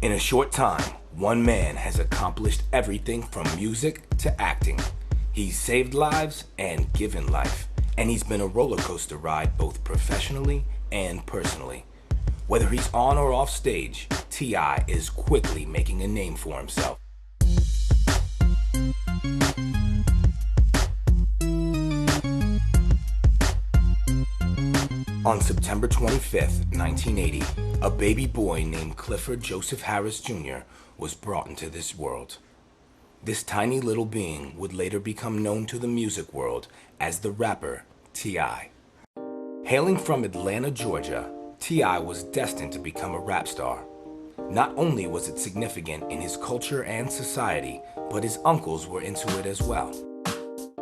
In a short time, one man has accomplished everything from music to acting. He's saved lives and given life, and he's been a roller coaster ride both professionally and personally. Whether he's on or off stage, T.I. is quickly making a name for himself. On September 25th, 1980, a baby boy named Clifford Joseph Harris Jr. was brought into this world. This tiny little being would later become known to the music world as the rapper T.I. Hailing from Atlanta, Georgia, T.I. was destined to become a rap star. Not only was it significant in his culture and society, but his uncles were into it as well.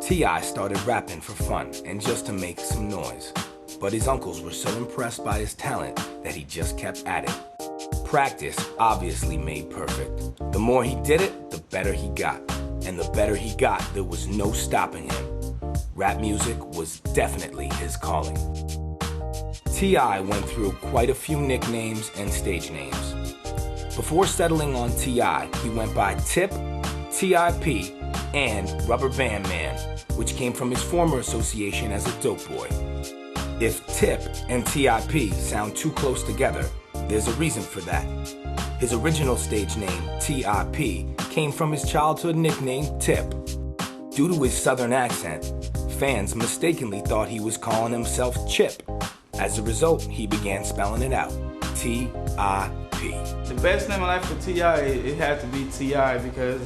T.I. started rapping for fun and just to make some noise. But his uncles were so impressed by his talent that he just kept at it. Practice obviously made perfect. The more he did it, the better he got. And the better he got, there was no stopping him. Rap music was definitely his calling. T.I. went through quite a few nicknames and stage names. Before settling on T.I., he went by Tip, T.I.P., and Rubber Band Man, which came from his former association as a dope boy. If Tip and T.I.P. sound too close together, there's a reason for that. His original stage name, T.I.P., came from his childhood nickname, Tip. Due to his southern accent, fans mistakenly thought he was calling himself Chip. As a result, he began spelling it out, T.I.P. The best name I like for T.I., it had to be T.I. because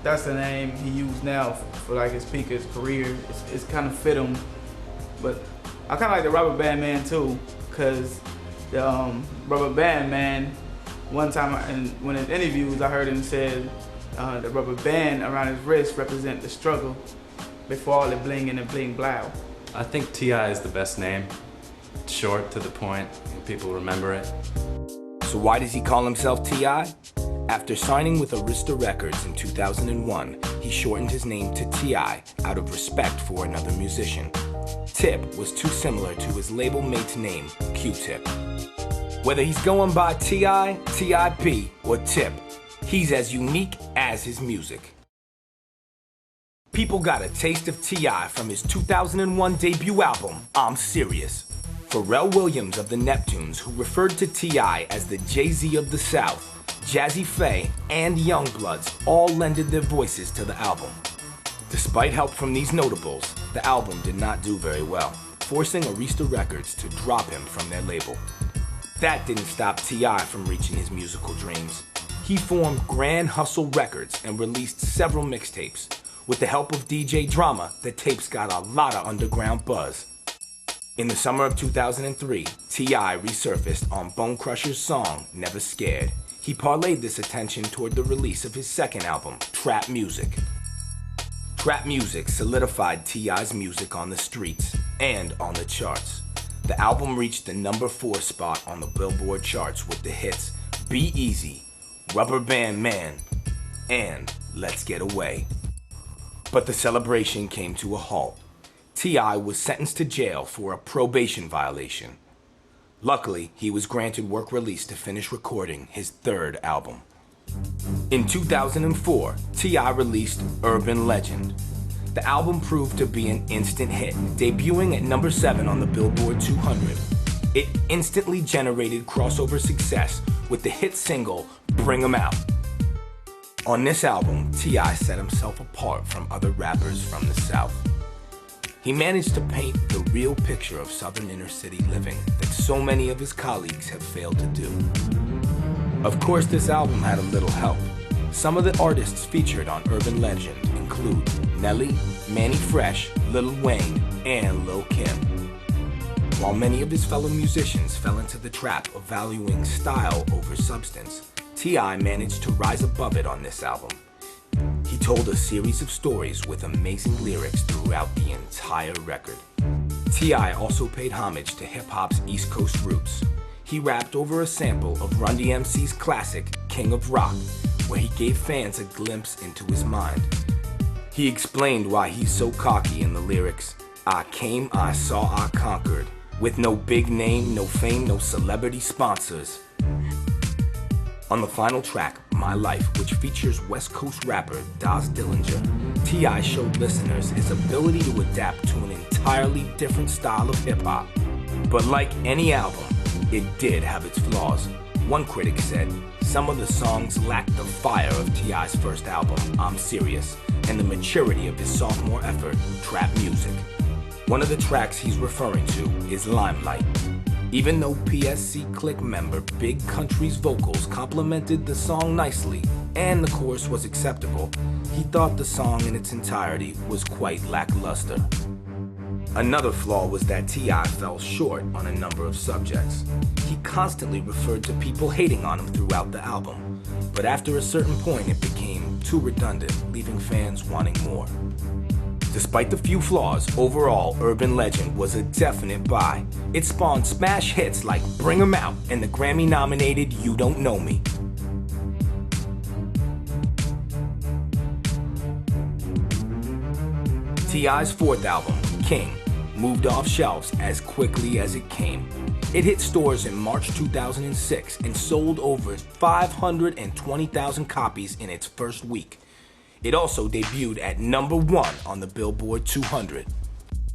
that's the name he used now for like his peak of his career. It's kind of fit him, but I kind of like the Rubber Band Man too, because the Rubber Band Man, one time in one of the interviews I heard him say the rubber band around his wrist represent the struggle before all the bling and the bling blow. I think T.I. is the best name. It's short, to the point, and people remember it. So why does he call himself T.I.? After signing with Arista Records in 2001, he shortened his name to T.I. out of respect for another musician. Tip was too similar to his label mate's name, Q-Tip. Whether he's going by T.I., T.I.P., or Tip, he's as unique as his music. People got a taste of T.I. from his 2001 debut album, I'm Serious. Pharrell Williams of the Neptunes, who referred to T.I. as the Jay-Z of the South, Jazzy Faye, and Youngbloods all lended their voices to the album. Despite help from these notables, the album did not do very well, forcing Arista Records to drop him from their label. That didn't stop T.I. from reaching his musical dreams. He formed Grand Hustle Records and released several mixtapes. With the help of DJ Drama, the tapes got a lot of underground buzz. In the summer of 2003, T.I. resurfaced on Bone Crusher's song, Never Scared. He parlayed this attention toward the release of his second album, Trap Music. Trap music solidified T.I.'s music on the streets and on the charts. The album reached the number 4 spot on the Billboard charts with the hits Be Easy, Rubber Band Man, and Let's Get Away. But the celebration came to a halt. T.I. was sentenced to jail for a probation violation. Luckily, he was granted work release to finish recording his third album. In 2004, T.I. released Urban Legend. The album proved to be an instant hit, debuting at number 7 on the Billboard 200. It instantly generated crossover success with the hit single, Bring 'Em Out. On this album, T.I. set himself apart from other rappers from the South. He managed to paint the real picture of Southern inner city living that so many of his colleagues have failed to do. Of course, this album had a little help. Some of the artists featured on Urban Legend include Nelly, Manny Fresh, Lil Wayne, and Lil Kim. While many of his fellow musicians fell into the trap of valuing style over substance, T.I. managed to rise above it on this album. He told a series of stories with amazing lyrics throughout the entire record. T.I. also paid homage to hip-hop's East Coast roots. He rapped over a sample of Run DMC's classic, King of Rock, where he gave fans a glimpse into his mind. He explained why he's so cocky in the lyrics, I came, I saw, I conquered, with no big name, no fame, no celebrity sponsors. On the final track, My Life, which features West Coast rapper Daz Dillinger, T.I. showed listeners his ability to adapt to an entirely different style of hip-hop. But like any album, it did have its flaws. One critic said, some of the songs lacked the fire of T.I.'s first album, I'm Serious, and the maturity of his sophomore effort, Trap Music. One of the tracks he's referring to is Limelight. Even though PSC Click member Big Country's vocals complemented the song nicely and the chorus was acceptable, he thought the song in its entirety was quite lackluster. Another flaw was that T.I. fell short on a number of subjects. He constantly referred to people hating on him throughout the album, but after a certain point it became too redundant, leaving fans wanting more. Despite the few flaws, overall, Urban Legend was a definite buy. It spawned smash hits like Bring 'Em Out and the Grammy-nominated You Don't Know Me. T.I.'s fourth album, King, moved off shelves as quickly as it came. It hit stores in March 2006 and sold over 520,000 copies in its first week. It also debuted at #1 on the Billboard 200.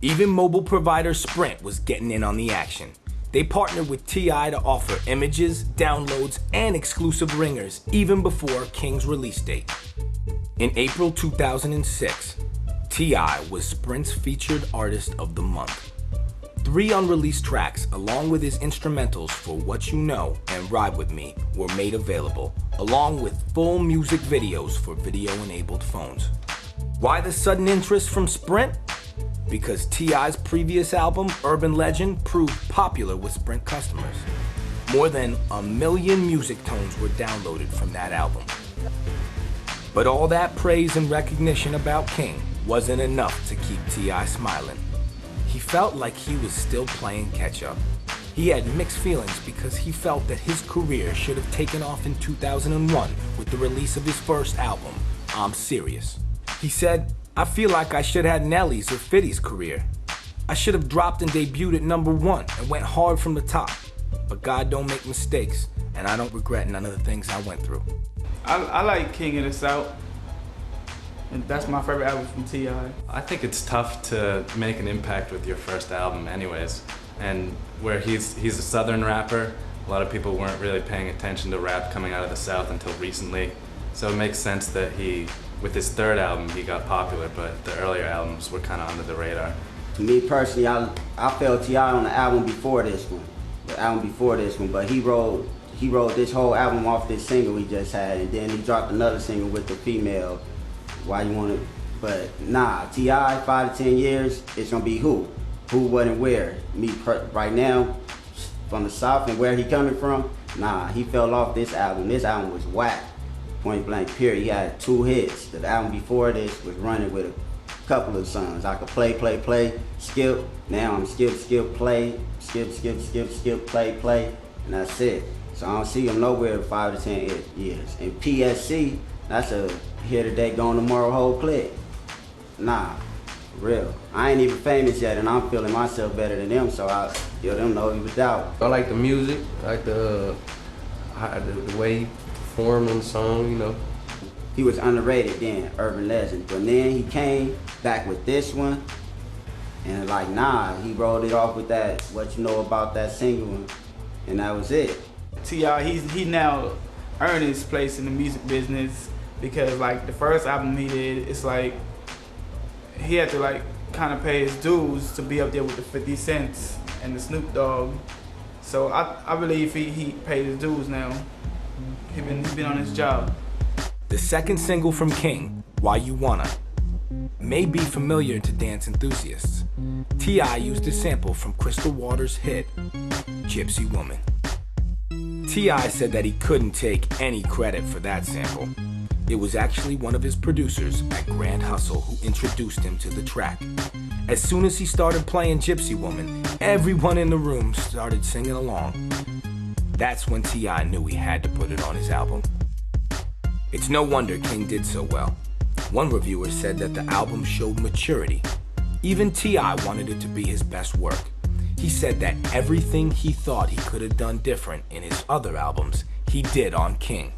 Even mobile provider Sprint was getting in on the action. They partnered with T.I. to offer images, downloads, and exclusive ringers even before King's release date. In April 2006, T.I. was Sprint's featured artist of the month. 3 unreleased tracks, along with his instrumentals for What You Know and Ride With Me, were made available, along with full music videos for video-enabled phones. Why the sudden interest from Sprint? Because T.I.'s previous album, Urban Legend, proved popular with Sprint customers. More than 1 million music tones were downloaded from that album. But all that praise and recognition about King wasn't enough to keep T.I. smiling. He felt like he was still playing catch-up. He had mixed feelings because he felt that his career should have taken off in 2001 with the release of his first album, I'm Serious. He said, I feel like I should have had Nelly's or 50's career. I should have dropped and debuted at #1 and went hard from the top. But God don't make mistakes, and I don't regret none of the things I went through. I like King of the South, and that's my favorite album from T.I. I think it's tough to make an impact with your first album anyways. And where he's a Southern rapper, a lot of people weren't really paying attention to rap coming out of the South until recently. So it makes sense that with his third album, he got popular, but the earlier albums were kind of under the radar. To me personally, I felt T.I. on the album before this one. But he wrote this whole album off this single he just had, and then he dropped another single with the female, Why You Want It. But nah, T.I., 5 to 10 years, it's gonna be who? Who, what, and where? Right now, from the South and where he coming from, nah, he fell off this album. This album was whack, point blank, period. He had 2 hits. The album before this was running with a couple of songs. I could play, skip. Now I'm skip, play, skip, play, and that's it. So I don't see him nowhere 5 to 10 years. And PSC, that's a here today, gone tomorrow whole clip. Nah, for real. I ain't even famous yet, and I'm feeling myself better than them, so I let them know he was out. I like the music, I like the way he performed on the song, you know. He was underrated then, Urban Legend, but then he came back with this one, and like, nah, he rolled it off with that, What You Know About That single, and that was it. T.I., he now earned his place in the music business, because like the first album he did, it's like he had to like kind of pay his dues to be up there with the 50 Cents and the Snoop Dogg. So I believe he paid his dues now. He's been on his job. The second single from King, Why You Wanna, may be familiar to dance enthusiasts. T.I. used a sample from Crystal Waters' hit, Gypsy Woman. T.I. said that he couldn't take any credit for that sample. It was actually one of his producers at Grand Hustle who introduced him to the track. As soon as he started playing Gypsy Woman, everyone in the room started singing along. That's when T.I. knew he had to put it on his album. It's no wonder King did so well. One reviewer said that the album showed maturity. Even T.I. wanted it to be his best work. He said that everything he thought he could have done different in his other albums, he did on King.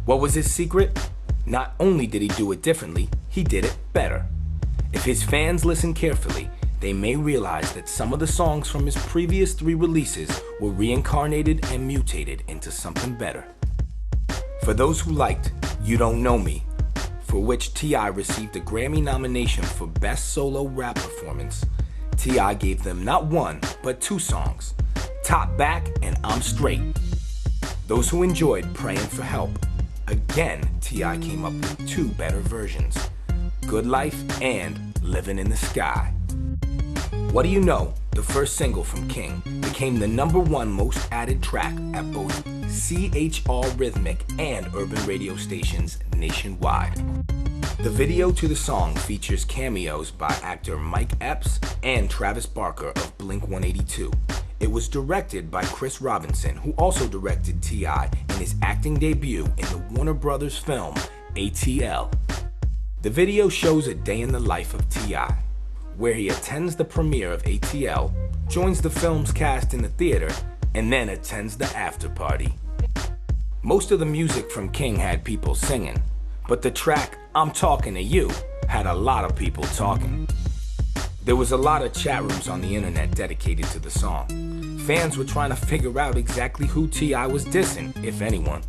What was his secret? Not only did he do it differently, he did it better. If his fans listen carefully, they may realize that some of the songs from his previous 3 releases were reincarnated and mutated into something better. For those who liked You Don't Know Me, for which T.I. received a Grammy nomination for Best Solo Rap Performance, T.I. gave them not 1, but 2 songs, Top Back and I'm Straight. Those who enjoyed Praying for Help, again T.I. came up with 2 better versions, Good Life and Living in the Sky. What Do You Know, the first single from King, became the #1 most added track at both CHR Rhythmic and urban radio stations nationwide. The video to the song features cameos by actor Mike Epps and Travis Barker of Blink-182. It was directed by Chris Robinson, who also directed T.I. in his acting debut in the Warner Brothers film ATL. The video shows a day in the life of T.I., where he attends the premiere of ATL, joins the film's cast in the theater, and then attends the after party. Most of the music from King had people singing, but the track I'm Talking to You had a lot of people talking. There was a lot of chat rooms on the internet dedicated to the song. Fans were trying to figure out exactly who T.I. was dissing, if anyone.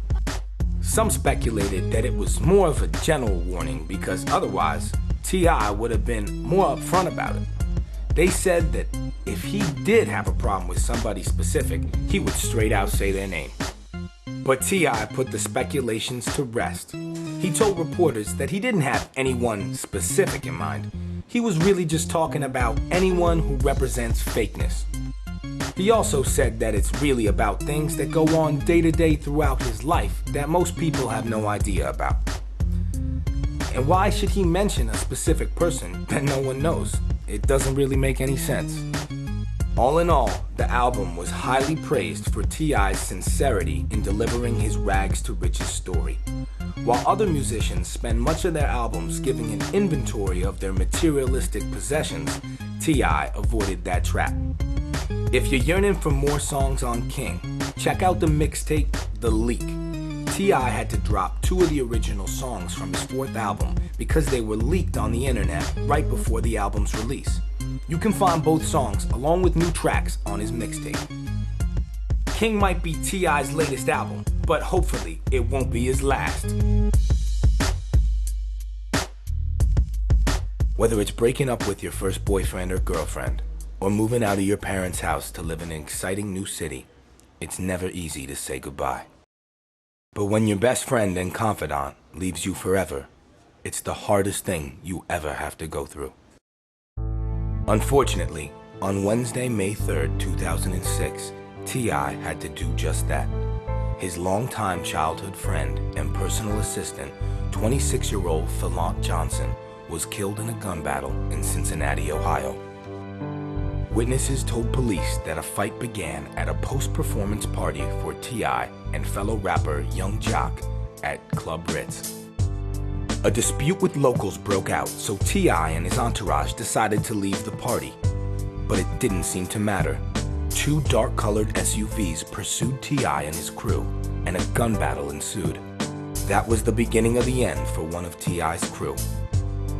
Some speculated that it was more of a general warning because otherwise, T.I. would have been more upfront about it. They said that if he did have a problem with somebody specific, he would straight out say their name. But T.I. put the speculations to rest. He told reporters that he didn't have anyone specific in mind. He was really just talking about anyone who represents fakeness. He also said that it's really about things that go on day to day throughout his life that most people have no idea about. And why should he mention a specific person that no one knows? It doesn't really make any sense. All in all, the album was highly praised for T.I.'s sincerity in delivering his rags to riches story. While other musicians spend much of their albums giving an inventory of their materialistic possessions, T.I. avoided that trap. If you're yearning for more songs on King, check out the mixtape, The Leak. T.I. had to drop 2 of the original songs from his 4th album because they were leaked on the internet right before the album's release. You can find both songs along with new tracks on his mixtape. King might be T.I.'s latest album, but hopefully it won't be his last. Whether it's breaking up with your first boyfriend or girlfriend, or moving out of your parents' house to live in an exciting new city, it's never easy to say goodbye. But when your best friend and confidant leaves you forever, it's the hardest thing you ever have to go through. Unfortunately, on Wednesday, May 3rd, 2006, T.I. had to do just that. His longtime childhood friend and personal assistant, 26-year-old Flagg Johnson, was killed in a gun battle in Cincinnati, Ohio. Witnesses told police that a fight began at a post-performance party for T.I. and fellow rapper Young Jock at Club Ritz. A dispute with locals broke out, so T.I. and his entourage decided to leave the party. But it didn't seem to matter. 2 dark-colored SUVs pursued T.I. and his crew, and a gun battle ensued. That was the beginning of the end for one of T.I.'s crew.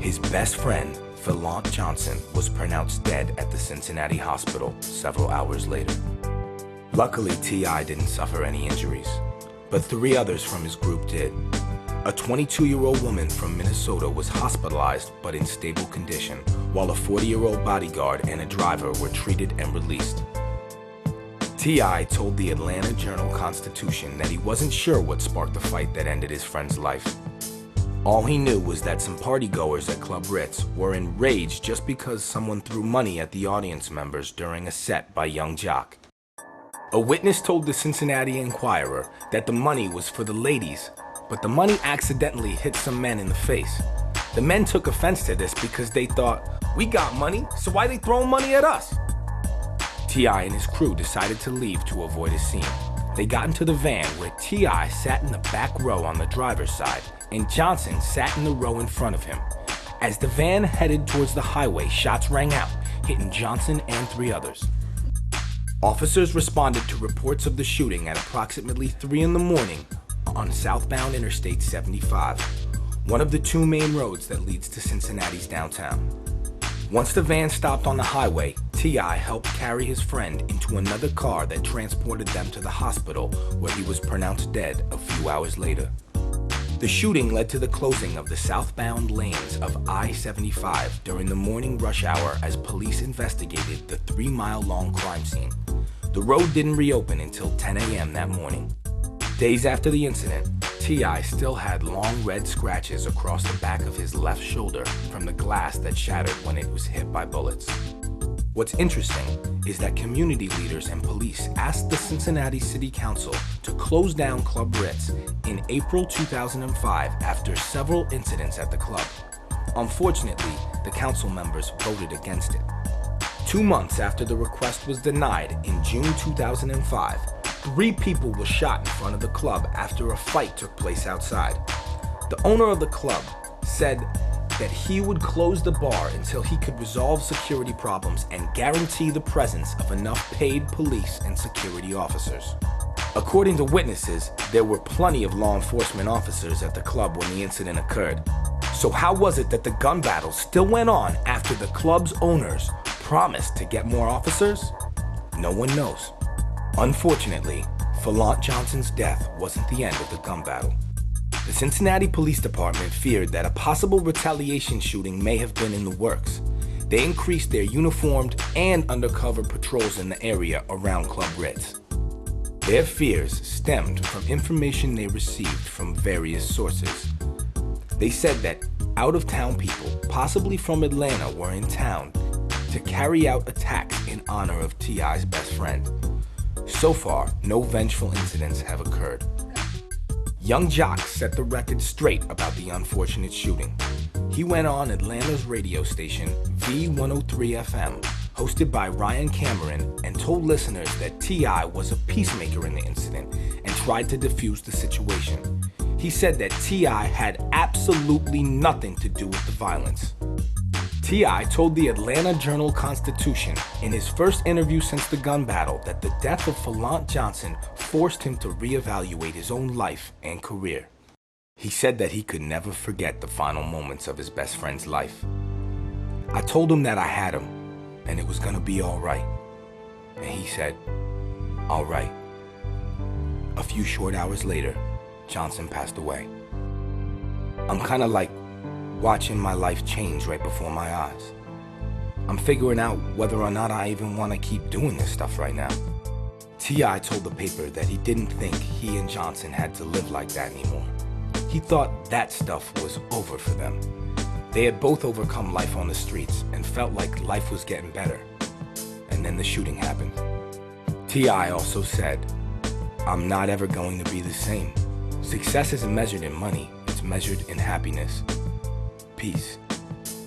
His best friend, Flagg Johnson, was pronounced dead at the Cincinnati hospital several hours later. Luckily, T.I. didn't suffer any injuries, but 3 others from his group did. A 22-year-old woman from Minnesota was hospitalized but in stable condition, while a 40-year-old bodyguard and a driver were treated and released. T.I. told the Atlanta Journal-Constitution that he wasn't sure what sparked the fight that ended his friend's life. All he knew was that some partygoers at Club Ritz were enraged just because someone threw money at the audience members during a set by Young Jock. A witness told the Cincinnati Enquirer that the money was for the ladies, but the money accidentally hit some men in the face. The men took offense to this because they thought, "We got money, so why they throwing money at us?" T.I. and his crew decided to leave to avoid a scene. They got into the van where T.I. sat in the back row on the driver's side, and Johnson sat in the row in front of him. As the van headed towards the highway, shots rang out, hitting Johnson and 3 others. Officers responded to reports of the shooting at approximately 3 in the morning on southbound Interstate 75, one of the 2 main roads that leads to Cincinnati's downtown. Once the van stopped on the highway, T.I. helped carry his friend into another car that transported them to the hospital, where he was pronounced dead a few hours later. The shooting led to the closing of the southbound lanes of I-75 during the morning rush hour as police investigated the 3-mile-long crime scene. The road didn't reopen until 10 a.m. that morning. Days after the incident, T.I. still had long red scratches across the back of his left shoulder from the glass that shattered when it was hit by bullets. What's interesting is that community leaders and police asked the Cincinnati City Council to close down Club Ritz in April 2005 after several incidents at the club. Unfortunately, the council members voted against it. 2 months after the request was denied in June 2005, 3 people were shot in front of the club after a fight took place outside. The owner of the club said that he would close the bar until he could resolve security problems and guarantee the presence of enough paid police and security officers. According to witnesses, there were plenty of law enforcement officers at the club when the incident occurred. So how was it that the gun battle still went on after the club's owners promised to get more officers? No one knows. Unfortunately, Flagg Johnson's death wasn't the end of the gun battle. The Cincinnati Police Department feared that a possible retaliation shooting may have been in the works. They increased their uniformed and undercover patrols in the area around Club Ritz. Their fears stemmed from information they received from various sources. They said that out-of-town people, possibly from Atlanta, were in town to carry out attacks in honor of T.I.'s best friend. So far, no vengeful incidents have occurred. Young Jock set the record straight about the unfortunate shooting. He went on Atlanta's radio station, V103 FM, hosted by Ryan Cameron, and told listeners that T.I. was a peacemaker in the incident and tried to defuse the situation. He said that T.I. had absolutely nothing to do with the violence. T.I. told the Atlanta Journal-Constitution in his first interview since the gun battle that the death of Flagg Johnson forced him to reevaluate his own life and career. He said that he could never forget the final moments of his best friend's life. I told him that I had him, and it was gonna be all right. And he said, all right. A few short hours later, Johnson passed away. I'm kinda like watching my life change right before my eyes. I'm figuring out whether or not I even want to keep doing this stuff right now. T.I. told the paper that he didn't think he and Johnson had to live like that anymore. He thought that stuff was over for them. They had both overcome life on the streets and felt like life was getting better. And then the shooting happened. T.I. also said, I'm not ever going to be the same. Success isn't measured in money, it's measured in happiness. Peace.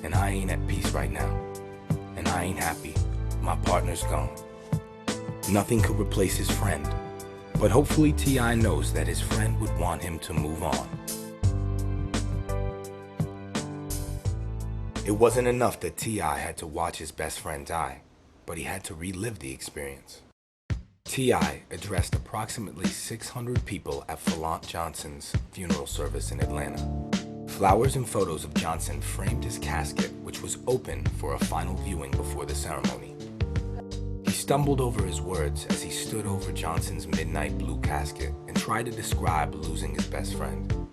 And I ain't at peace right now. And I ain't happy. My partner's gone. Nothing could replace his friend. But hopefully T.I. knows that his friend would want him to move on. It wasn't enough that T.I. had to watch his best friend die, but he had to relive the experience. T.I. addressed approximately 600 people at Flagg Johnson's funeral service in Atlanta. Flowers and photos of Johnson framed his casket, which was open for a final viewing before the ceremony. He stumbled over his words as he stood over Johnson's midnight blue casket and tried to describe losing his best friend.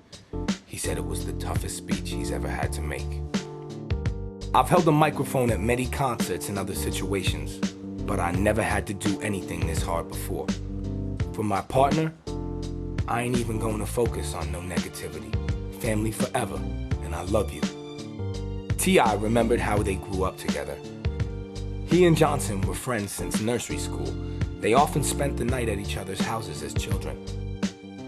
He said it was the toughest speech he's ever had to make. I've held a microphone at many concerts and other situations, but I never had to do anything this hard before. For my partner, I ain't even going to focus on no negativity. Family forever, and I love you. T.I. remembered how they grew up together. He and Johnson were friends since nursery school. They often spent the night at each other's houses as children.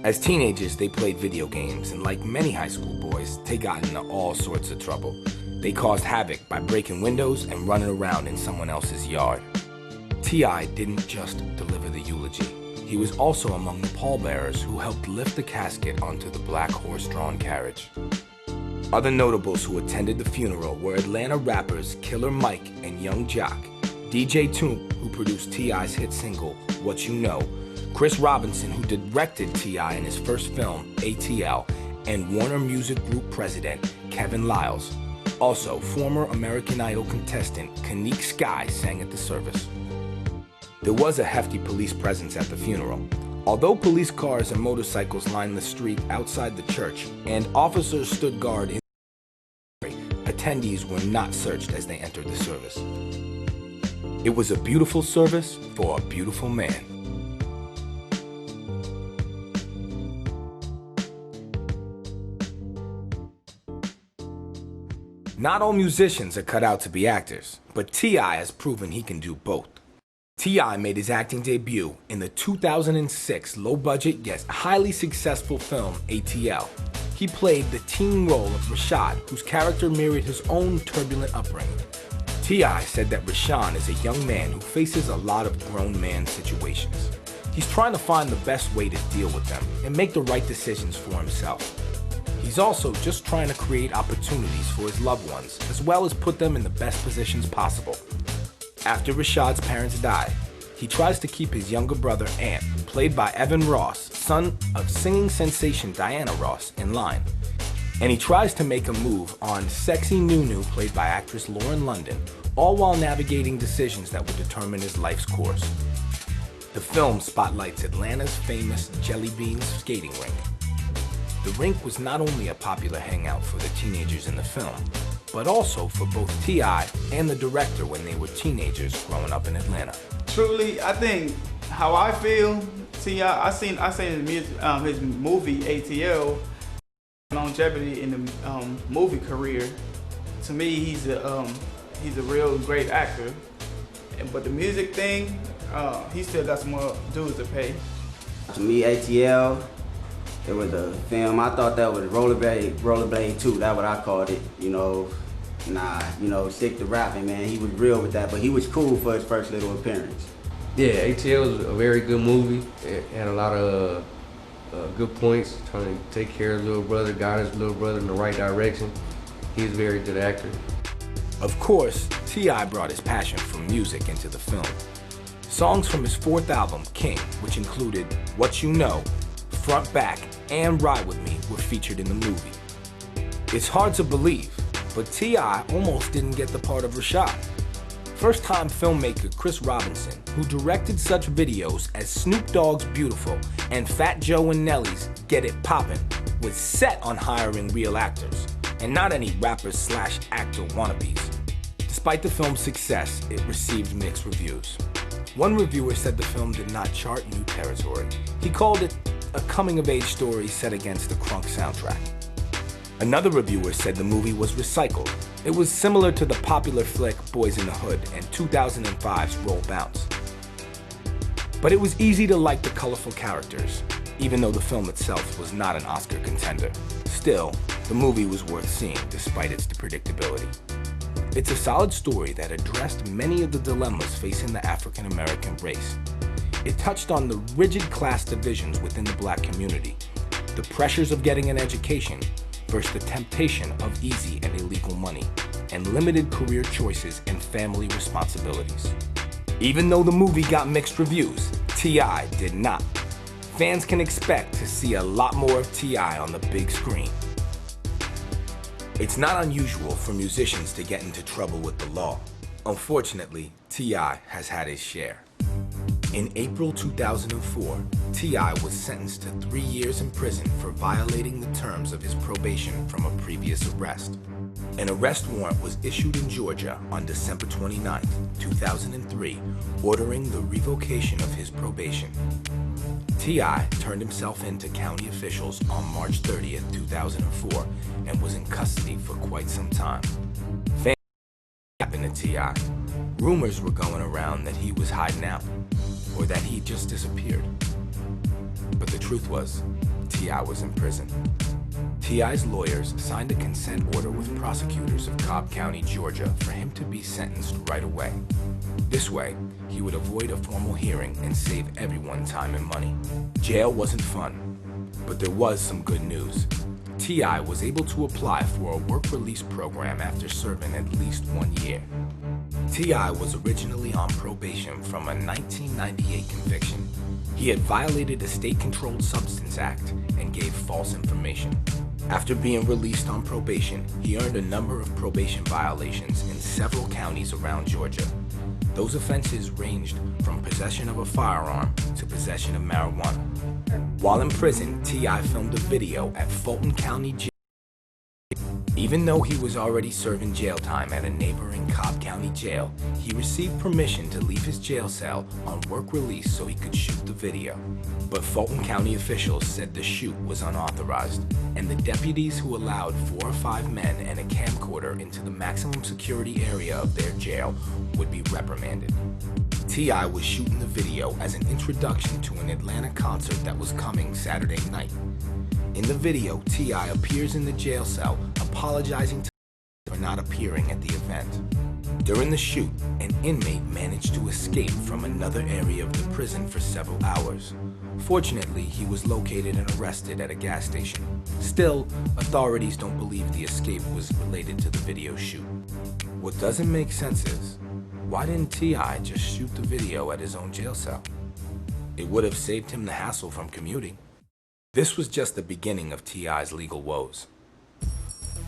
As teenagers, they played video games, and like many high school boys, they got into all sorts of trouble. They caused havoc by breaking windows and running around in someone else's yard. T.I. didn't just deliver the eulogy. He was also among the pallbearers who helped lift the casket onto the black horse-drawn carriage. Other notables who attended the funeral were Atlanta rappers Killer Mike and Young Jock, DJ Toomp, who produced T.I.'s hit single, What You Know, Chris Robinson, who directed T.I. in his first film, ATL, and Warner Music Group president, Kevin Nyles. Also, former American Idol contestant, Kanique Sky, sang at the service. There was a hefty police presence at the funeral. Although police cars and motorcycles lined the street outside the church, and officers stood guard in the attendees were not searched as they entered the service. It was a beautiful service for a beautiful man. Not all musicians are cut out to be actors, but T.I. has proven he can do both. T.I. made his acting debut in the 2006 low-budget yet highly successful film ATL. He played the teen role of Rashad, whose character mirrored his own turbulent upbringing. T.I. said that Rashawn is a young man who faces a lot of grown man situations. He's trying to find the best way to deal with them and make the right decisions for himself. He's also just trying to create opportunities for his loved ones, as well as put them in the best positions possible. After Rashad's parents die, he tries to keep his younger brother Ant, played by Evan Ross, son of singing sensation Diana Ross, in line. And he tries to make a move on sexy Nunu, played by actress Lauren London, all while navigating decisions that would determine his life's course. The film spotlights Atlanta's famous Jelly Beans skating rink. The rink was not only a popular hangout for the teenagers in the film, but also for both T.I. and the director when they were teenagers growing up in Atlanta. Truly, I think how I feel, T.I., I seen his movie ATL, longevity in the movie career. To me, he's a real great actor. But the music thing, he still got some more dues to pay. To me, ATL, it was a film. I thought that was Rollerblade 2. That's what I called it. Stick to rapping, man. He was real with that, but he was cool for his first little appearance. Yeah, ATL was a very good movie. It had a lot of good points, trying to take care of his little brother, guide his little brother in the right direction. He's a very good actor. Of course, T.I. brought his passion for music into the film. Songs from his fourth album, King, which included What You Know, Front Back, and Ride With Me, were featured in the movie. It's hard to believe, but T.I. almost didn't get the part of Rashad. First-time filmmaker Chris Robinson, who directed such videos as Snoop Dogg's Beautiful and Fat Joe and Nelly's Get It Poppin', was set on hiring real actors, and not any rappers/actor wannabes. Despite the film's success, it received mixed reviews. One reviewer said the film did not chart new territory. He called it a coming-of-age story set against the crunk soundtrack. Another reviewer said the movie was recycled. It was similar to the popular flick Boys in the Hood and 2005's Roll Bounce. But it was easy to like the colorful characters, even though the film itself was not an Oscar contender. Still, the movie was worth seeing despite its predictability. It's a solid story that addressed many of the dilemmas facing the African American race. It touched on the rigid class divisions within the black community, the pressures of getting an education versus the temptation of easy and illegal money, and limited career choices and family responsibilities. Even though the movie got mixed reviews, T.I. did not. Fans can expect to see a lot more of T.I. on the big screen. It's not unusual for musicians to get into trouble with the law. Unfortunately, T.I. has had his share. In April 2004, T.I. was sentenced to 3 years in prison for violating the terms of his probation from a previous arrest. An arrest warrant was issued in Georgia on December 29, 2003, ordering the revocation of his probation. T.I. turned himself in to county officials on March 30, 2004, and was in custody for quite some time. Fans happened to T.I. Rumors were going around that he was hiding out, or that he just disappeared. But the truth was, T.I. was in prison. T.I.'s lawyers signed a consent order with prosecutors of Cobb County, Georgia, for him to be sentenced right away. This way, he would avoid a formal hearing and save everyone time and money. Jail wasn't fun, but there was some good news. T.I. was able to apply for a work release program after serving at least 1 year. T.I. was originally on probation from a 1998 conviction. He had violated a state-controlled substance act and gave false information. After being released on probation, he earned a number of probation violations in several counties around Georgia. Those offenses ranged from possession of a firearm to possession of marijuana. While in prison, T.I. filmed a video at Fulton County Jail. Even though he was already serving jail time at a neighboring Cobb County jail, he received permission to leave his jail cell on work release so he could shoot the video. But Fulton County officials said the shoot was unauthorized, and the deputies who allowed 4 or 5 men and a camcorder into the maximum security area of their jail would be reprimanded. T.I. was shooting the video as an introduction to an Atlanta concert that was coming Saturday night. In the video, T.I. appears in the jail cell apologizing to for not appearing at the event. During the shoot, an inmate managed to escape from another area of the prison for several hours. Fortunately, he was located and arrested at a gas station. Still, authorities don't believe the escape was related to the video shoot. What doesn't make sense is, why didn't T.I. just shoot the video at his own jail cell? It would have saved him the hassle from commuting. This was just the beginning of T.I.'s legal woes.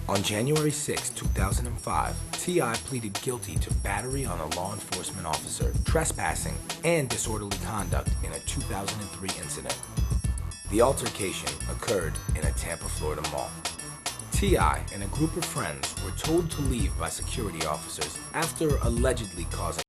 On January 6, 2005, T.I. pleaded guilty to battery on a law enforcement officer, trespassing, and disorderly conduct in a 2003 incident. The altercation occurred in a Tampa, Florida mall. T.I. and a group of friends were told to leave by security officers after allegedly causing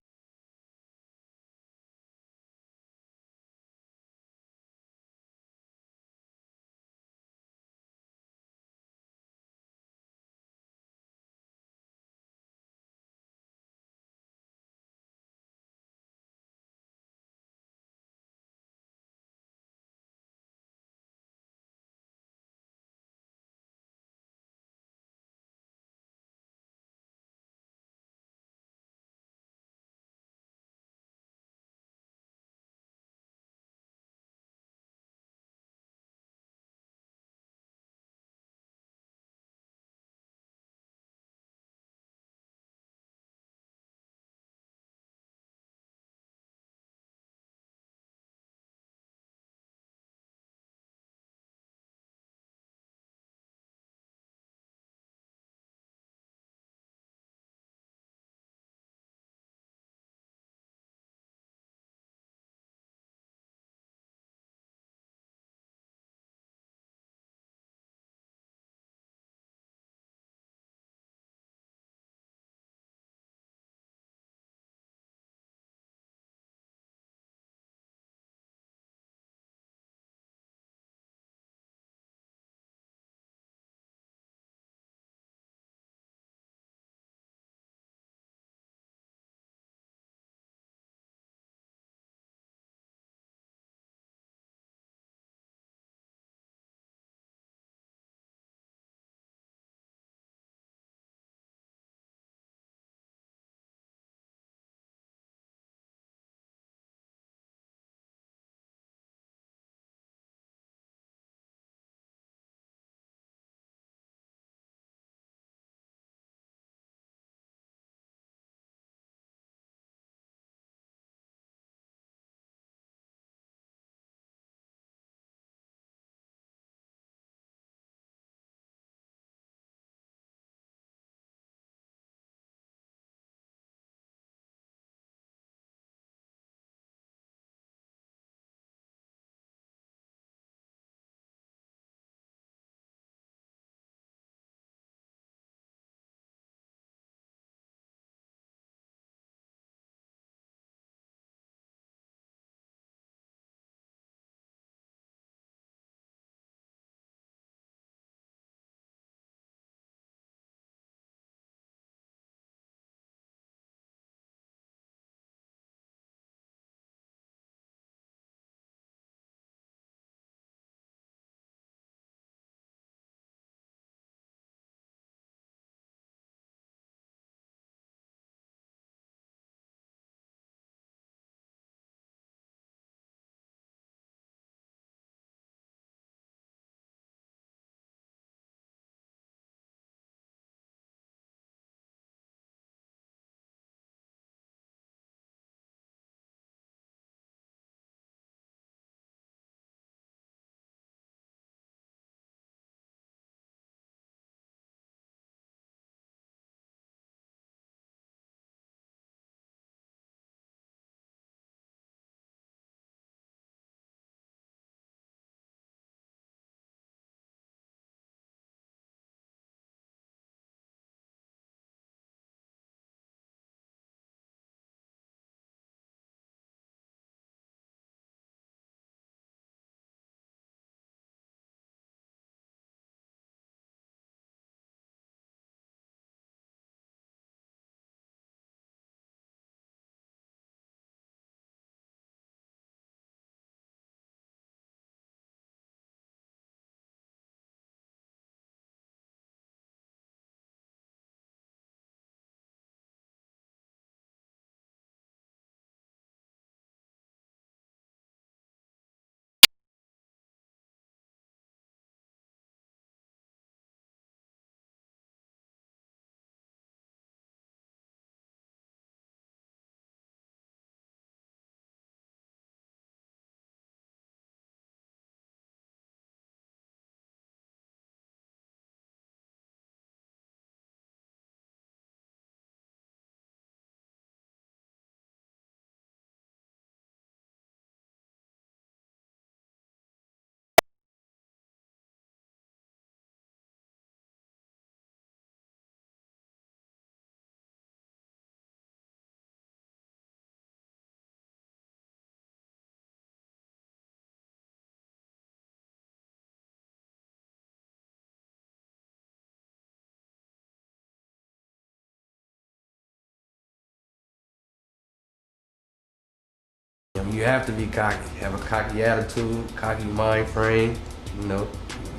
You have to be cocky, have a cocky attitude, cocky mind frame. You know,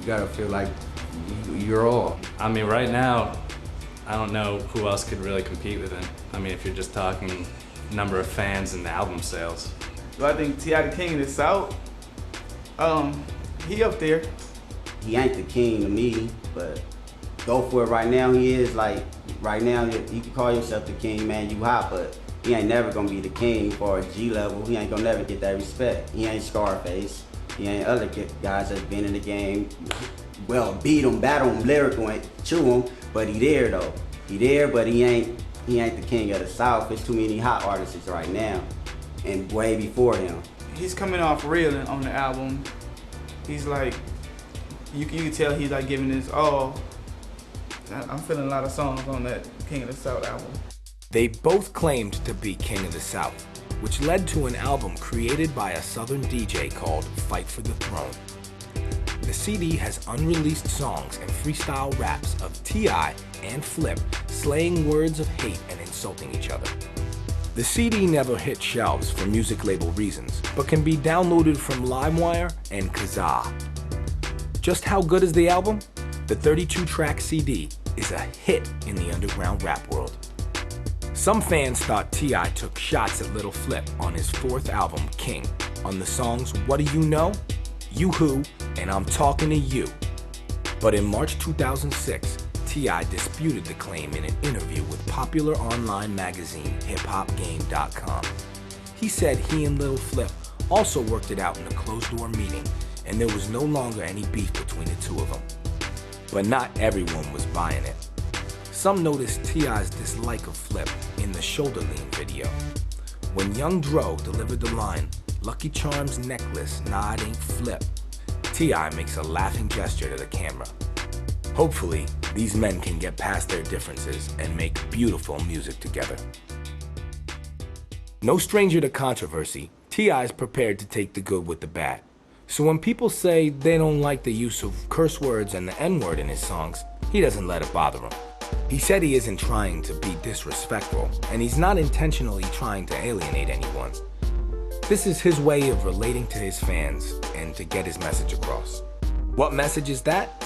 you gotta feel like you're all. I mean, right now, I don't know who else could really compete with him. I mean, if you're just talking number of fans and album sales. Do I think T.I. the king of the South? He up there. He ain't the king to me, but go for it right now. He is like, right now, you can call yourself the king, man, you hot, but he ain't never gonna be the king as far as G level. He ain't gonna never get that respect. He ain't Scarface. He ain't other guys that's been in the game. Well, beat him, battle him, lyrical, and chew him, but he there though. He there, but he ain't the king of the South. There's too many hot artists right now, and way before him. He's coming off real on the album. He's like, you can tell he's like giving his all. I'm feeling a lot of songs on that King of the South album. They both claimed to be King of the South, which led to an album created by a Southern DJ called Fight for the Throne. The CD has unreleased songs and freestyle raps of T.I. and Flip slaying words of hate and insulting each other. The CD never hit shelves for music label reasons, but can be downloaded from LimeWire and Kazaa. Just how good is the album? The 32-track CD is a hit in the underground rap world. Some fans thought T.I. took shots at Little Flip on his fourth album, King, on the songs What Do You Know?, You Who, and I'm Talking to You. But in March 2006, T.I. disputed the claim in an interview with popular online magazine hiphopgame.com. He said he and Little Flip also worked it out in a closed-door meeting, and there was no longer any beef between the two of them. But not everyone was buying it. Some noticed T.I.'s dislike of Flip in the Shoulder Lean video. When Young Dro delivered the line, Lucky Charms necklace, nah it ain't Flip, T.I. makes a laughing gesture to the camera. Hopefully, these men can get past their differences and make beautiful music together. No stranger to controversy, T.I. is prepared to take the good with the bad. So when people say they don't like the use of curse words and the N-word in his songs, he doesn't let it bother him. He said he isn't trying to be disrespectful, and he's not intentionally trying to alienate anyone. This is his way of relating to his fans and to get his message across. What message is that?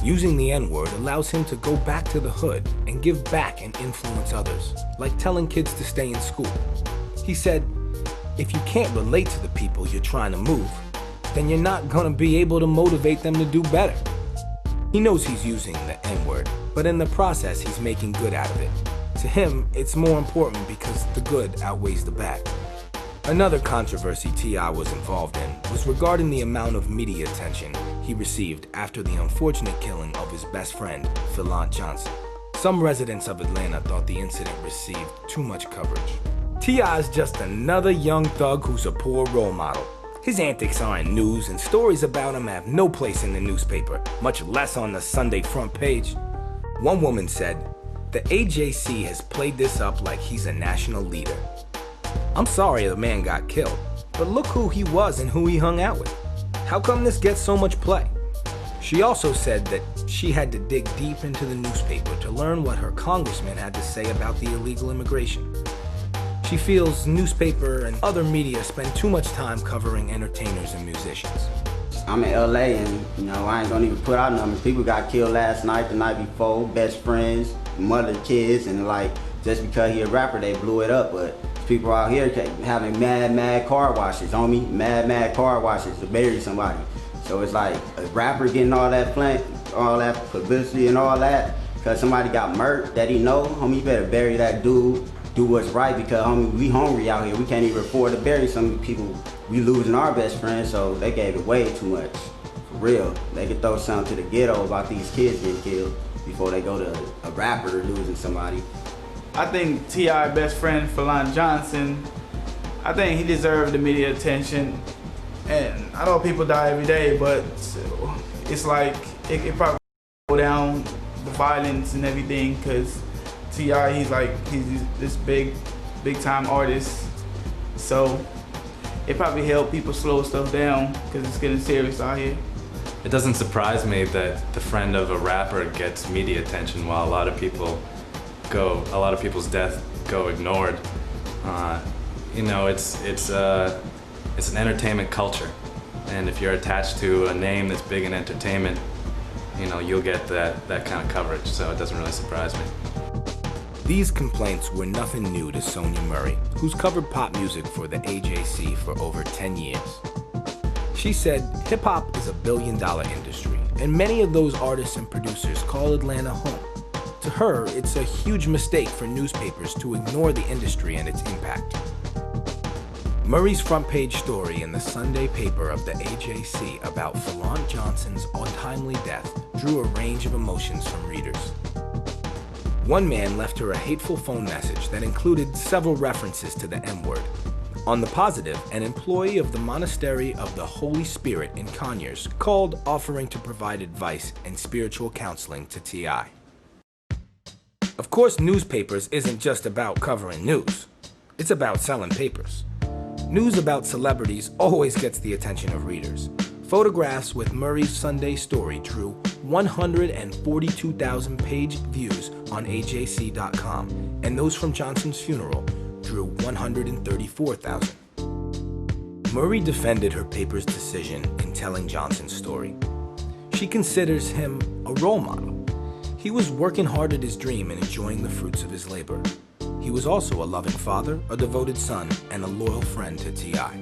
Using the N-word allows him to go back to the hood and give back and influence others, like telling kids to stay in school. He said, if you can't relate to the people you're trying to move, then you're not gonna be able to motivate them to do better. He knows he's using the N-word, but in the process he's making good out of it. To him, it's more important because the good outweighs the bad. Another controversy T.I. was involved in was regarding the amount of media attention he received after the unfortunate killing of his best friend, Philont Johnson. Some residents of Atlanta thought the incident received too much coverage. T.I. is just another young thug who's a poor role model. His antics aren't news, and stories about him have no place in the newspaper, much less on the Sunday front page. One woman said, the AJC has played this up like he's a national leader. I'm sorry the man got killed, but look who he was and who he hung out with. How come this gets so much play? She also said that she had to dig deep into the newspaper to learn what her congressman had to say about the illegal immigration. She feels newspaper and other media spend too much time covering entertainers and musicians. I'm in LA and, I ain't gonna even put out numbers. People got killed last night, the night before, best friends, mother, kids, and just because he a rapper, they blew it up, but people out here having mad car washes, homie, mad car washes to bury somebody. So it's like a rapper getting all that publicity and all that, because somebody got murdered that he know, homie, you better bury that dude, do what's right, because homie, we hungry out here. We can't even afford to bury some people. We losing our best friends, so they gave it way too much. For real. They could throw something to the ghetto about these kids getting killed before they go to a rapper losing somebody. I think T.I. best friend, Philont Johnson, I think he deserved the media attention. And I know people die every day, but it's like, it probably go down, the violence and everything, because T.I., he's this big time artist. So it probably helped people slow stuff down, because it's getting serious out here. It doesn't surprise me that the friend of a rapper gets media attention while a lot of people's death go ignored. It's It's an entertainment culture. And if you're attached to a name that's big in entertainment, you'll get that kind of coverage, so it doesn't really surprise me. These complaints were nothing new to Sonia Murray, who's covered pop music for the AJC for over 10 years. She said hip-hop is a billion-dollar industry, and many of those artists and producers call Atlanta home. To her, it's a huge mistake for newspapers to ignore the industry and its impact. Murray's front-page story in the Sunday paper of the AJC about Falon Johnson's untimely death drew a range of emotions from readers. One man left her a hateful phone message that included several references to the M-word. On the positive, an employee of the Monastery of the Holy Spirit in Conyers called offering to provide advice and spiritual counseling to T.I. Of course, newspapers isn't just about covering news. It's about selling papers. News about celebrities always gets the attention of readers. Photographs with Murray's Sunday story drew 142,000 page views on AJC.com, and those from Johnson's funeral drew 134,000. Murray defended her paper's decision in telling Johnson's story. She considers him a role model. He was working hard at his dream and enjoying the fruits of his labor. He was also a loving father, a devoted son, and a loyal friend to T.I.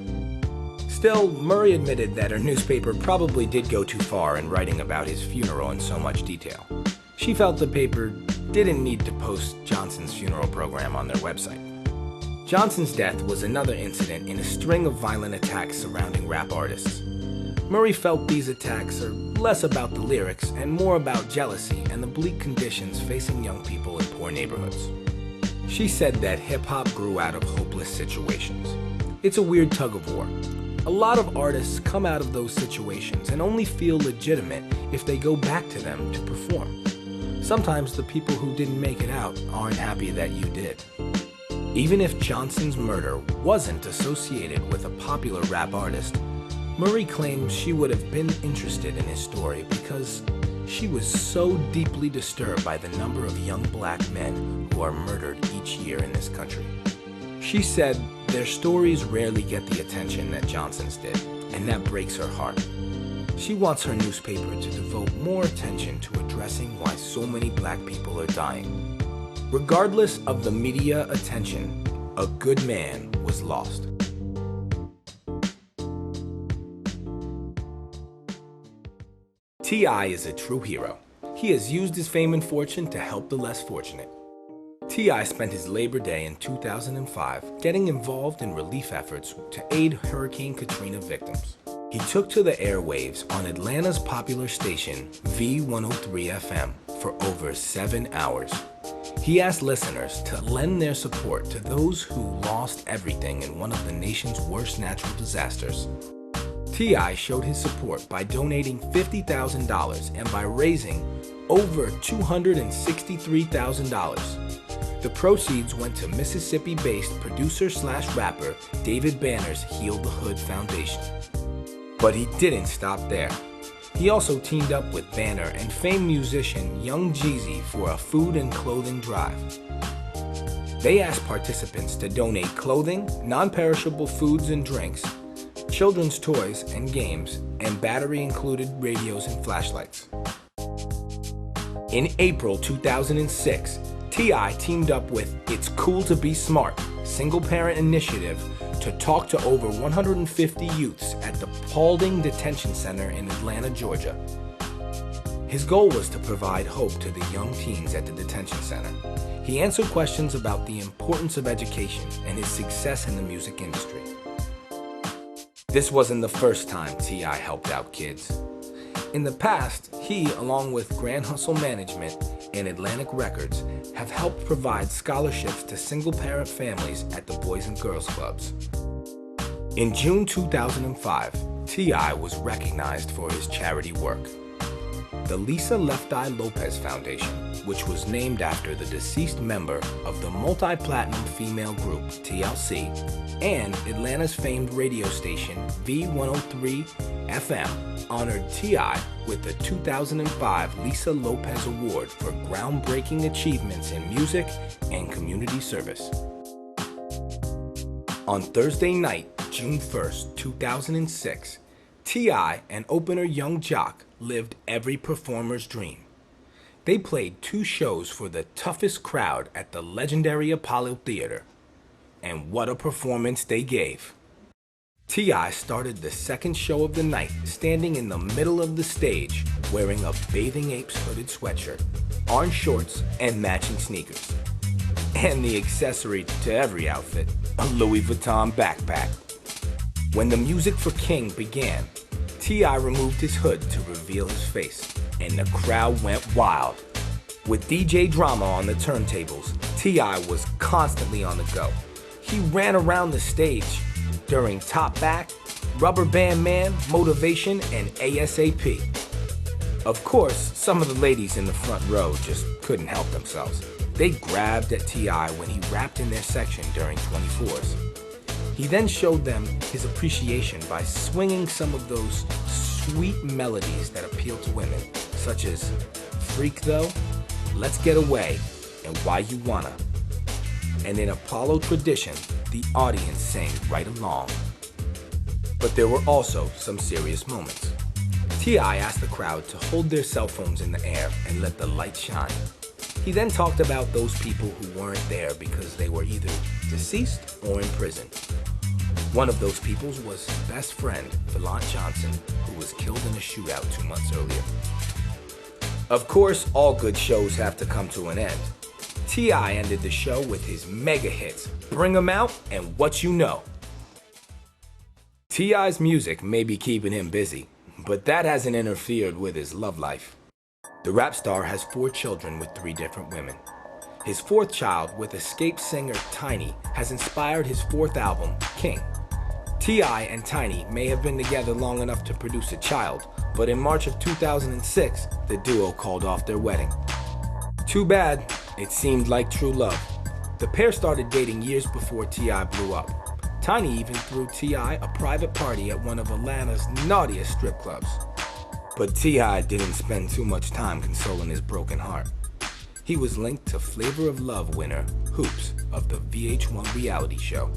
Still, Murray admitted that her newspaper probably did go too far in writing about his funeral in so much detail. She felt the paper didn't need to post Johnson's funeral program on their website. Johnson's death was another incident in a string of violent attacks surrounding rap artists. Murray felt these attacks are less about the lyrics and more about jealousy and the bleak conditions facing young people in poor neighborhoods. She said that hip-hop grew out of hopeless situations. It's a weird tug-of-war. A lot of artists come out of those situations and only feel legitimate if they go back to them to perform. Sometimes the people who didn't make it out aren't happy that you did. Even if Johnson's murder wasn't associated with a popular rap artist, Murray claims she would have been interested in his story because she was so deeply disturbed by the number of young black men who are murdered each year in this country. She said their stories rarely get the attention that Johnson's did, and that breaks her heart. She wants her newspaper to devote more attention to addressing why so many black people are dying. Regardless of the media attention, a good man was lost. T.I. is a true hero. He has used his fame and fortune to help the less fortunate. T.I. spent his Labor Day in 2005 getting involved in relief efforts to aid Hurricane Katrina victims. He took to the airwaves on Atlanta's popular station, V103 FM, for over 7 hours. He asked listeners to lend their support to those who lost everything in one of the nation's worst natural disasters. T.I. showed his support by donating $50,000 and by raising over $263,000. The proceeds went to Mississippi-based producer/rapper David Banner's Heal the Hood Foundation. But he didn't stop there. He also teamed up with Banner and famed musician Young Jeezy for a food and clothing drive. They asked participants to donate clothing, non-perishable foods and drinks, children's toys and games, and battery-included radios and flashlights. In April 2006, T.I. teamed up with It's Cool to Be Smart, single-parent initiative, to talk to over 150 youths at the Paulding Detention Center in Atlanta, Georgia. His goal was to provide hope to the young teens at the detention center. He answered questions about the importance of education and his success in the music industry. This wasn't the first time T.I. helped out kids. In the past, he, along with Grand Hustle Management and Atlantic Records, have helped provide scholarships to single-parent families at the Boys and Girls Clubs. In June 2005, T.I. was recognized for his charity work. The Lisa Left Eye Lopez Foundation, which was named after the deceased member of the multi-platinum female group TLC, and Atlanta's famed radio station V103 FM, honored T.I. with the 2005 Lisa Lopez Award for groundbreaking achievements in music and community service. On Thursday night, June 1st, 2006, T.I. and opener Young Jock lived every performer's dream. They played 2 shows for the toughest crowd at the legendary Apollo Theater. And what a performance they gave. T.I. started the second show of the night standing in the middle of the stage wearing a Bathing Apes hooded sweatshirt, orange shorts, and matching sneakers. And the accessory to every outfit, a Louis Vuitton backpack. When the music for King began, T.I. removed his hood to reveal his face, and the crowd went wild. With DJ Drama on the turntables, T.I. was constantly on the go. He ran around the stage during Top Back, Rubber Band Man, Motivation, and ASAP. Of course, some of the ladies in the front row just couldn't help themselves. They grabbed at T.I. when he rapped in their section during 24s. He then showed them his appreciation by swinging some of those sweet melodies that appeal to women, such as Freak Though, Let's Get Away, and Why You Wanna. And in Apollo tradition, the audience sang right along. But there were also some serious moments. T.I. asked the crowd to hold their cell phones in the air and let the light shine. He then talked about those people who weren't there because they were either deceased or in prison. One of those people was his best friend, Valant Johnson, who was killed in a shootout 2 months earlier. Of course, all good shows have to come to an end. T.I. ended the show with his mega hits, Bring 'Em Out and What You Know. T.I.'s music may be keeping him busy, but that hasn't interfered with his love life. The rap star has 4 children with 3 different women. His 4th child with escaped singer Tiny has inspired his 4th album, King. T.I. and Tiny may have been together long enough to produce a child, but in March of 2006, the duo called off their wedding. Too bad, it seemed like true love. The pair started dating years before T.I. blew up. Tiny even threw T.I. a private party at one of Atlanta's naughtiest strip clubs. But T.I. didn't spend too much time consoling his broken heart. He was linked to Flavor of Love winner Hoops of the VH1 reality show.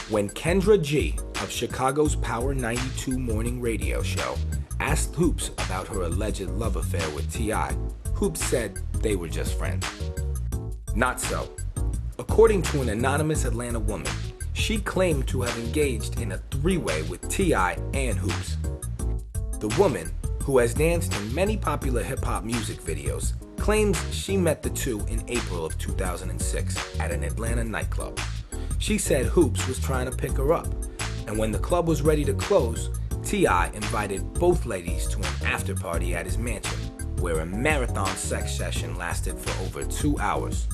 When Kendra G of Chicago's Power 92 morning radio show asked Hoops about her alleged love affair with T.I., Hoops said they were just friends. Not so. According to an anonymous Atlanta woman, she claimed to have engaged in a 3-way with T.I. and Hoops. The woman, who has danced in many popular hip-hop music videos, claims she met the two in April of 2006 at an Atlanta nightclub. She said Hoops was trying to pick her up, and when the club was ready to close, T.I. invited both ladies to an after-party at his mansion, where a marathon sex session lasted for over 2 hours.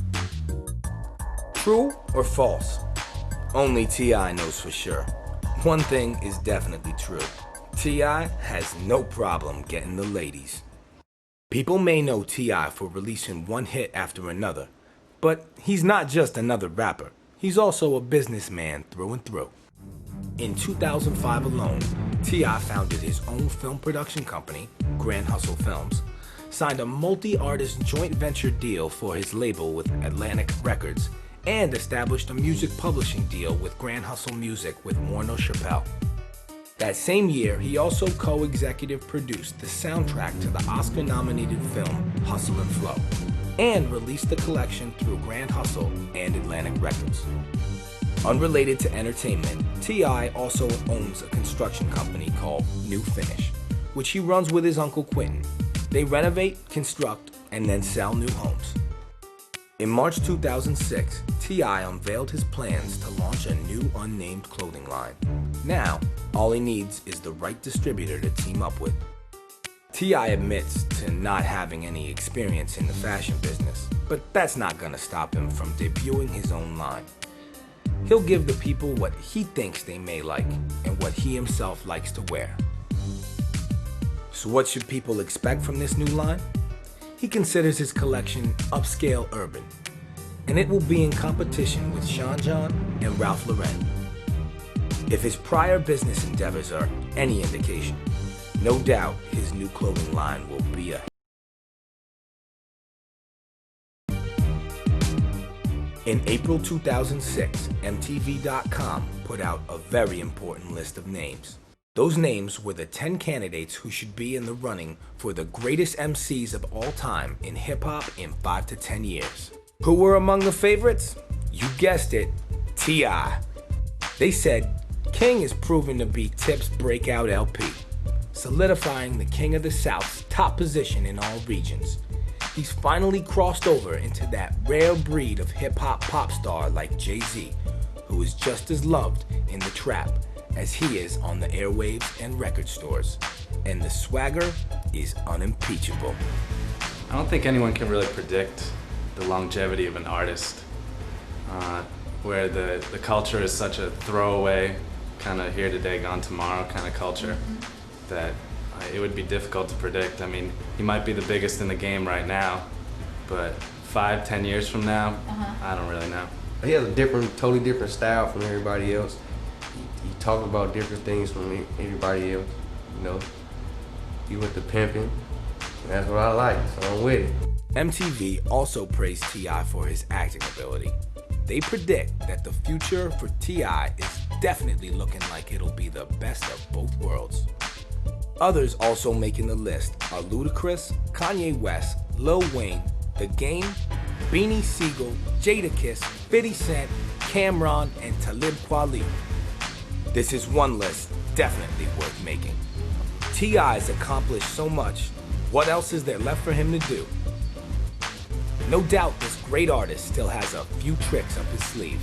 True or false? Only T.I. knows for sure. One thing is definitely true. T.I. has no problem getting the ladies. People may know T.I. for releasing one hit after another, but he's not just another rapper. He's also a businessman through and through. In 2005 alone, T.I. founded his own film production company, Grand Hustle Films, signed a multi-artist joint venture deal for his label with Atlantic Records, and established a music publishing deal with Grand Hustle Music with Warner Chappell. That same year, he also co-executive produced the soundtrack to the Oscar-nominated film Hustle and Flow, and released the collection through Grand Hustle and Atlantic Records. Unrelated to entertainment, T.I. also owns a construction company called New Finish, which he runs with his uncle Quentin. They renovate, construct, and then sell new homes. In March 2006, T.I. unveiled his plans to launch a new unnamed clothing line. Now, all he needs is the right distributor to team up with. T.I. admits to not having any experience in the fashion business, but that's not gonna stop him from debuting his own line. He'll give the people what he thinks they may like and what he himself likes to wear. So what should people expect from this new line? He considers his collection upscale urban, and it will be in competition with Sean John and Ralph Lauren. If his prior business endeavors are any indication, no doubt his new clothing line will be a In April 2006, MTV.com put out a very important list of names. Those names were the 10 candidates who should be in the running for the greatest MCs of all time in hip-hop in 5 to 10 years. Who were among the favorites? You guessed it, T.I. They said, King is proven to be Tip's breakout LP, solidifying the King of the South's top position in all regions. He's finally crossed over into that rare breed of hip-hop pop star like Jay-Z, who is just as loved in the trap as he is on the airwaves and record stores. And the swagger is unimpeachable. I don't think anyone can really predict the longevity of an artist, where the culture is such a throwaway, kind of here today, gone tomorrow kind of culture, that it would be difficult to predict. I mean, he might be the biggest in the game right now, but 5, 10 years from now, I don't really know. He has a totally different style from everybody else. He talks about different things from everybody else, you know. He went to pimping, and that's what I like, so I'm with it. MTV also praised T.I. for his acting ability. They predict that the future for T.I. is definitely looking like it'll be the best of both worlds. Others also making the list are Ludacris, Kanye West, Lil Wayne, The Game, Beanie Siegel, Jadakiss, 50 Cent, Cam'ron, and Talib Kweli. This is one list definitely worth making. T.I.'s accomplished so much, what else is there left for him to do? No doubt this great artist still has a few tricks up his sleeve.